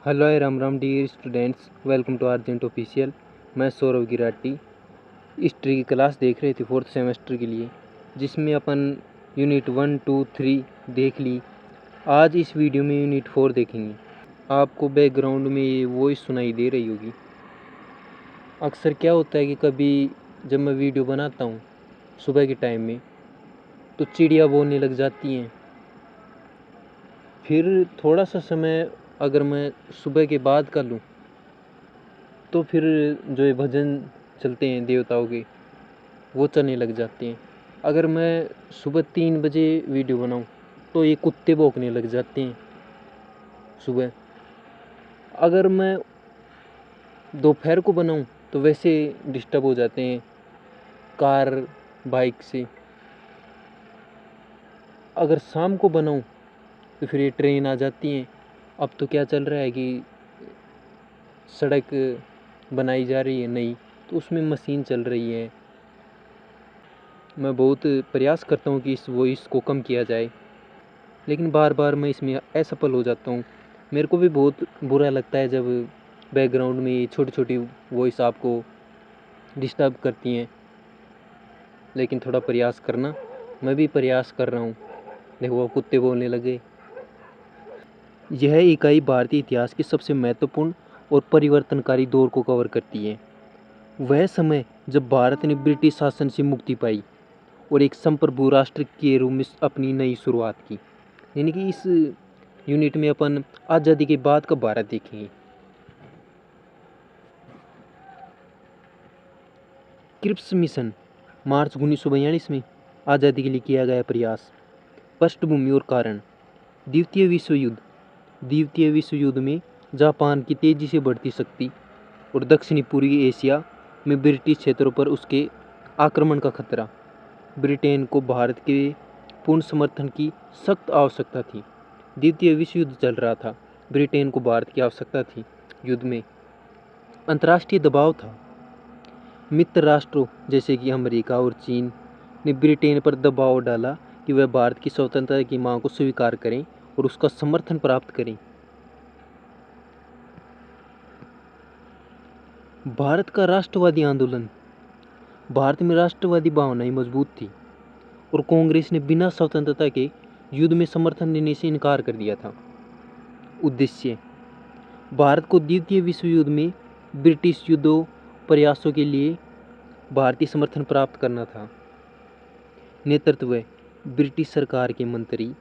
Hello Ram Ram dear students, welcome to urgent official. मैं Saurabh Girati history की class देख रहे थे फोर्थ सेमेस्टर के लिए, जिसमें अपन यूनिट 1, 2, 3 देख ली। आज इस वीडियो में यूनिट 4 देखेंगे। आपको बैकग्राउंड में ये वॉइस सुनाई दे रही होगी। अक्सर क्या होता है कि कभी जब मैं वीडियो बनाता हूँ सुबह के टाइम में, तो चिड़िया बोलने लग जाती हैं। फिर थोड़ा सा समय अगर मैं सुबह के बाद कर लूँ तो फिर जो ये भजन चलते हैं देवताओं के, वो चलने लग जाते हैं। अगर मैं सुबह 3 बजे वीडियो बनाऊं तो ये कुत्ते भौंकने लग जाते हैं सुबह। अगर मैं दोपहर को बनाऊं तो वैसे डिस्टर्ब हो जाते हैं कार बाइक से। अगर शाम को बनाऊं तो फिर ये ट्रेन आ जाती हैं। अब तो क्या चल रहा है कि सड़क बनाई जा रही है नई, तो उसमें मशीन चल रही है। मैं बहुत प्रयास करता हूँ कि इस वॉइस को कम किया जाए, लेकिन बार बार मैं इसमें असफल हो जाता हूँ। मेरे को भी बहुत बुरा लगता है जब बैकग्राउंड में छोटी छोटी वॉइस आपको डिस्टर्ब करती हैं, लेकिन थोड़ा प्रयास करना। मैं भी प्रयास कर रहा हूँ। देखो वो कुत्ते बोलने लगे। यह इकाई भारतीय इतिहास के सबसे महत्वपूर्ण और परिवर्तनकारी दौर को कवर करती है। वह समय जब भारत ने ब्रिटिश शासन से मुक्ति पाई और एक संप्रभु राष्ट्र के रूप में अपनी नई शुरुआत की। यानी कि इस यूनिट में अपन आज़ादी के बाद का भारत देखेंगे। क्रिप्स मिशन मार्च 1942 में आज़ादी के लिए किया गया प्रयास। पृष्ठभूमि और कारण। द्वितीय विश्व युद्ध। द्वितीय विश्व युद्ध में जापान की तेजी से बढ़ती शक्ति और दक्षिणी पूर्वी एशिया में ब्रिटिश क्षेत्रों पर उसके आक्रमण का खतरा। ब्रिटेन को भारत के पूर्ण समर्थन की सख्त आवश्यकता थी। द्वितीय विश्व युद्ध चल रहा था, ब्रिटेन को भारत की आवश्यकता थी युद्ध में। अंतर्राष्ट्रीय दबाव था। मित्र राष्ट्रों जैसे कि अमेरिका और चीन ने ब्रिटेन पर दबाव डाला कि वह भारत की स्वतंत्रता की मांग को स्वीकार करें और उसका समर्थन प्राप्त करें। भारत का राष्ट्रवादी आंदोलन। भारत में राष्ट्रवादी भावनाएं मजबूत थी और कांग्रेस ने बिना स्वतंत्रता के युद्ध में समर्थन देने से इनकार कर दिया था। उद्देश्य। भारत को द्वितीय विश्व युद्ध में ब्रिटिश युद्धों प्रयासों के लिए भारतीय समर्थन प्राप्त करना था। नेतृत्व। ब्रिटिश सरकार के मंत्री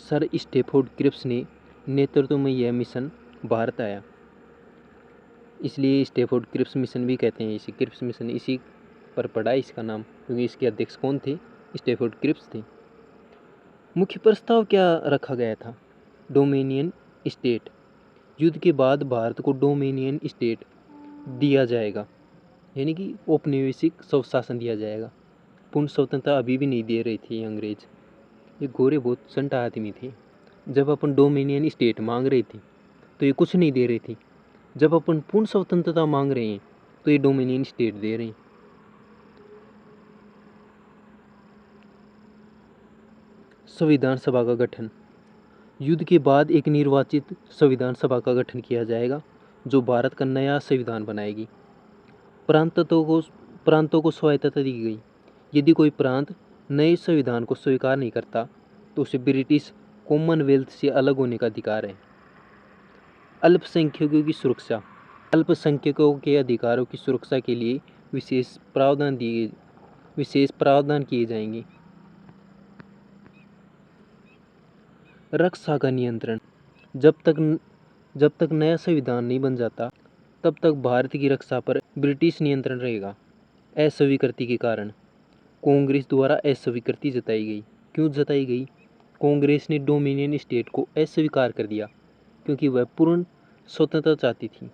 सर स्टैफोर्ड क्रिप्स ने नेतृत्व में यह मिशन भारत आया, इसलिए स्टैफोर्ड क्रिप्स मिशन भी कहते हैं। इसी क्रिप्स मिशन इसी पर पड़ा इसका नाम, क्योंकि इसके अध्यक्ष कौन थे? स्टैफोर्ड क्रिप्स थे। मुख्य प्रस्ताव क्या रखा गया था? Dominion state. युद्ध के बाद भारत को डोमिनियन स्टेट दिया जाएगा, यानी कि औपनिवेशिक स्वशासन दिया जाएगा। पूर्ण स्वतंत्रता अभी भी नहीं दे रहे थे ये अंग्रेज। ये गोरे बहुत संटा आदमी थे। जब अपन डोमिनियन स्टेट मांग रहे थे तो ये कुछ नहीं दे रहे थे। जब अपन पूर्ण स्वतंत्रता मांग रहे हैं तो ये डोमिनियन स्टेट दे रहे हैं। संविधान सभा का गठन। युद्ध के बाद एक निर्वाचित संविधान सभा का गठन किया जाएगा जो भारत का नया संविधान बनाएगी। प्रांतों को स्वायत्तता दी गई। यदि कोई प्रांत नए संविधान को स्वीकार नहीं करता तो उसे ब्रिटिश कॉमनवेल्थ से अलग होने का अधिकार है। अल्पसंख्यकों की सुरक्षा। अल्पसंख्यकों के अधिकारों की सुरक्षा के लिए विशेष प्रावधान किए जाएंगे। रक्षा का नियंत्रण। जब तक नया संविधान नहीं बन जाता तब तक भारत की रक्षा पर ब्रिटिश नियंत्रण रहेगा। अस्वीकृति के कारण। कांग्रेस द्वारा अस्वीकृति जताई गई। क्यों जताई गई? कांग्रेस ने डोमिनियन स्टेट को अस्वीकार कर दिया क्योंकि वह पूर्ण स्वतंत्रता चाहती थी।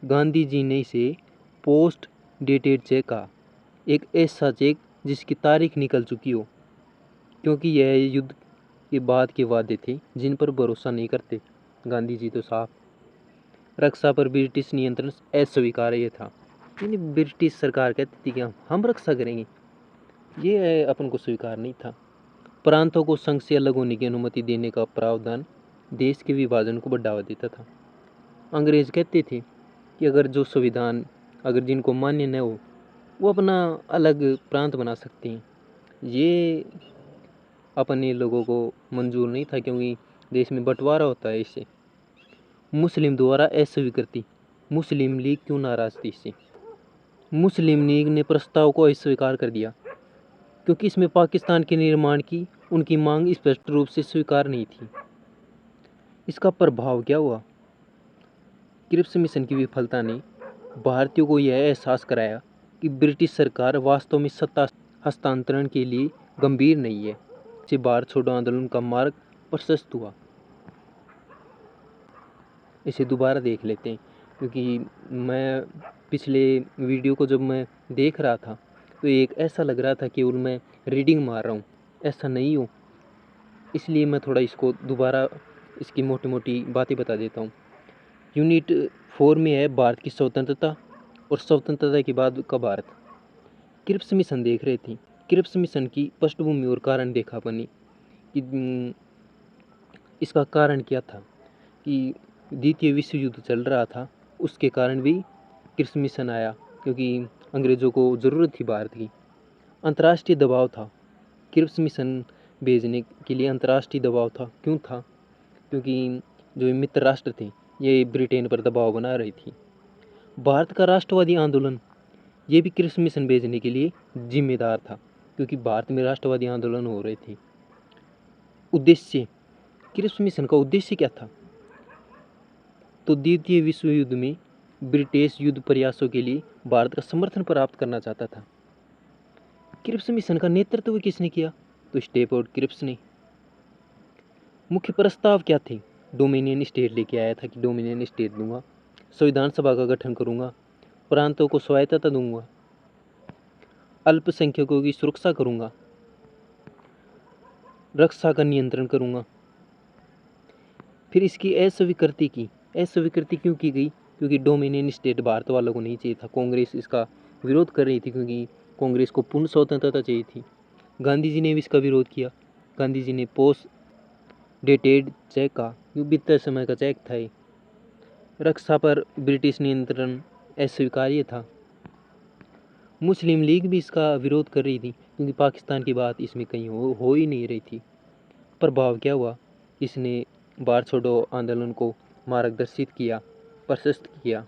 गांधी जी ने इसे पोस्ट डेटेड चेक कहा, एक ऐसा चेक जिसकी तारीख निकल चुकी हो, क्योंकि यह युद्ध के बाद के वादे थे जिन पर भरोसा नहीं करते गांधी जी तो साफ। रक्षा पर ब्रिटिश नियंत्रण अस्वीकार्य था, यानी ब्रिटिश सरकार कहती थी कि हम रक्षा करेंगे, ये अपन को स्वीकार नहीं था। प्रांतों को संघ से अलग होने की अनुमति देने का प्रावधान देश के विभाजन को बढ़ावा देता था। अंग्रेज़ कहते थे कि अगर जो संविधान अगर जिनको मान्य न हो वो अपना अलग प्रांत बना सकते हैं। ये अपने लोगों को मंजूर नहीं था, क्योंकि देश में बंटवारा होता है इससे। मुस्लिम द्वारा अस्वीकृति। मुस्लिम लीग क्यों नाराज़ थी इससे? मुस्लिम लीग ने प्रस्ताव को अस्वीकार कर दिया क्योंकि इसमें पाकिस्तान के निर्माण की उनकी मांग स्पष्ट रूप से स्वीकार नहीं थी। इसका प्रभाव क्या हुआ? क्रिप्स मिशन की विफलता ने भारतीयों को यह एहसास कराया कि ब्रिटिश सरकार वास्तव में सत्ता हस्तांतरण के लिए गंभीर नहीं है। से भारत छोड़ो आंदोलन का मार्ग प्रशस्त हुआ। इसे दोबारा देख लेते हैं, क्योंकि मैं पिछले वीडियो को जब मैं देख रहा था तो एक ऐसा लग रहा था कि मैं रीडिंग मार रहा हूँ, ऐसा नहीं हो। इसलिए मैं थोड़ा इसको दोबारा इसकी मोटी मोटी बातें बता देता हूँ। यूनिट 4 में है भारत की स्वतंत्रता और स्वतंत्रता के बाद का भारत। क्रिप्स मिशन देख रहे थे। क्रिप्स मिशन की पृष्ठभूमि और कारण देखा अपनी कि इसका कारण क्या था कि द्वितीय विश्व युद्ध चल रहा था, उसके कारण भी क्रिप्स मिशन आया, क्योंकि अंग्रेज़ों को ज़रूरत थी भारत की। अंतर्राष्ट्रीय दबाव था। क्रिप्स मिशन भेजने के लिए अंतर्राष्ट्रीय दबाव था। क्यों था? क्योंकि जो मित्र राष्ट्र थे ये ब्रिटेन पर दबाव बना रही थी। भारत का राष्ट्रवादी आंदोलन ये भी क्रिप्स मिशन भेजने के लिए जिम्मेदार था, क्योंकि भारत में राष्ट्रवादी आंदोलन हो रहे थे। उद्देश्य, क्रिप्स मिशन का उद्देश्य क्या था? तो द्वितीय विश्व युद्ध में ब्रिटिश युद्ध प्रयासों के लिए भारत का समर्थन प्राप्त करना चाहता था। क्रिप्स मिशन का नेतृत्व किसने किया? तो स्टेफोर्ड क्रिप्स ने। मुख्य प्रस्ताव क्या थे? डोमिनियन स्टेट लेके आया था कि डोमिनियन स्टेट दूंगा, संविधान सभा का गठन करूंगा, प्रांतों को स्वायत्तता दूंगा, अल्पसंख्यकों की सुरक्षा करूंगा, रक्षा का नियंत्रण करूंगा। फिर इसकी अस्वीकृति की। अस्वीकृति क्यों की गई? क्योंकि डोमिनियन स्टेट भारत वालों को नहीं चाहिए था। कांग्रेस इसका विरोध कर रही थी, क्योंकि कांग्रेस को पूर्ण स्वतंत्रता चाहिए थी। गांधी जी ने भी इसका विरोध किया। गांधी जी ने पोस्ट डेटेड चेक का, बीते समय का चेक था ये। रक्षा पर ब्रिटिश नियंत्रण अस्वीकार्य था। मुस्लिम लीग भी इसका विरोध कर रही थी, क्योंकि पाकिस्तान की बात इसमें कहीं हो ही नहीं रही थी। प्रभाव क्या हुआ? इसने भारत छोड़ो आंदोलन को मार्गदर्शित किया, प्रशस्त किया।